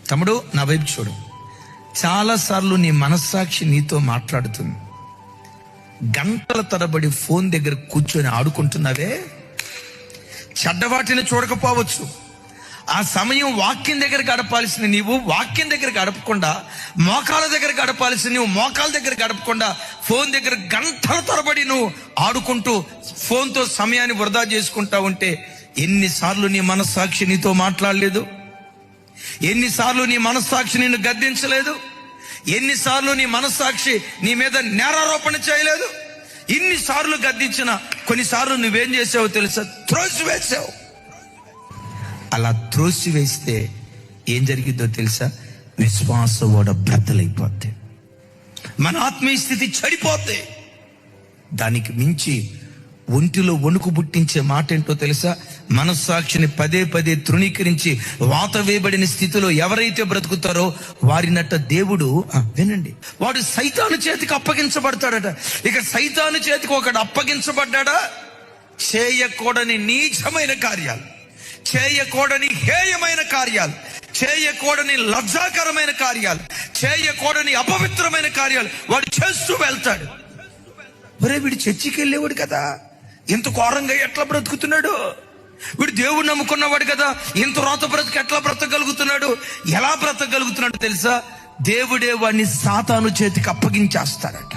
తమ్ముడు, నా వైపు చూడు. చాలాసార్లు నీ మనస్సాక్షి నీతో మాట్లాడుతుంది. గంటల తరబడి ఫోన్ దగ్గర కూర్చొని ఆడుకుంటున్నావే. చెడ్డవాటిని చూడకపోవచ్చు. ఆ సమయం వాక్యం దగ్గర గడపాల్సిన నీవు వాక్యం దగ్గర గడపకుండా, మోకాల దగ్గర గడపాల్సిన నువ్వు మోకాల దగ్గర గడపకుండా ఫోన్ దగ్గర గంటల తరబడి నువ్వు ఆడుకుంటూ ఫోన్తో సమయాన్ని వృధా చేసుకుంటా ఉంటే ఎన్నిసార్లు నీ మనస్సాక్షి నీతో మాట్లాడలేదు? ఎన్నిసార్లు నీ మనస్సాక్షి నిన్ను గద్దించలేదు? ఎన్నిసార్లు నీ మనస్సాక్షి నీ మీద నేరారోపణ చేయలేదు? ఇన్నిసార్లు గద్దించిన కొన్నిసార్లు నువ్వేం చేసావో తెలుసా? త్రోసివేసావు. అలా త్రోసివేస్తే ఏం జరిగిద్దో తెలుసా? విశ్వాస ఓడ బ్రద్దలైపోద్ది. మన ఆత్మీయ స్థితి చెడిపోద్ది. దానికి మించి ఒంటిలో వణుకు పుట్టించే మాట ఏంటో తెలుసా? మనస్సాక్షిని పదే పదే తృణీకరించి వాత వేయబడిన స్థితిలో ఎవరైతే బ్రతుకుతారో వారినట్ట దేవుడు, వినండి, వాడు సైతాను చేతికి అప్పగించబడతాడట. ఇక సైతాను చేతికి ఒకడు అప్పగించబడ్డా చేయకూడని నీచమైన కార్యాలు, చేయకూడని హేయమైన కార్యాలు, చేయకూడని లజ్జాకరమైన కార్యాలు, చేయకూడని అపవిత్రమైన కార్యాలు వాడు చేస్తూ వెళ్తాడు. ఒరే, వీడు చర్చికి వెళ్ళేవాడు కదా, ఇంత ఘోరంగా ఎట్లా బ్రతుకుతున్నాడు? వీడు దేవుడు నమ్ముకున్నవాడు కదా, ఇంత రోత బ్రతుకు ఎట్లా బ్రతకగలుగుతున్నాడు? ఎలా బ్రతకగలుగుతున్నాడు తెలుసా? దేవుడే వాడిని సాతాను చేతికి అప్పగించేస్తాడట.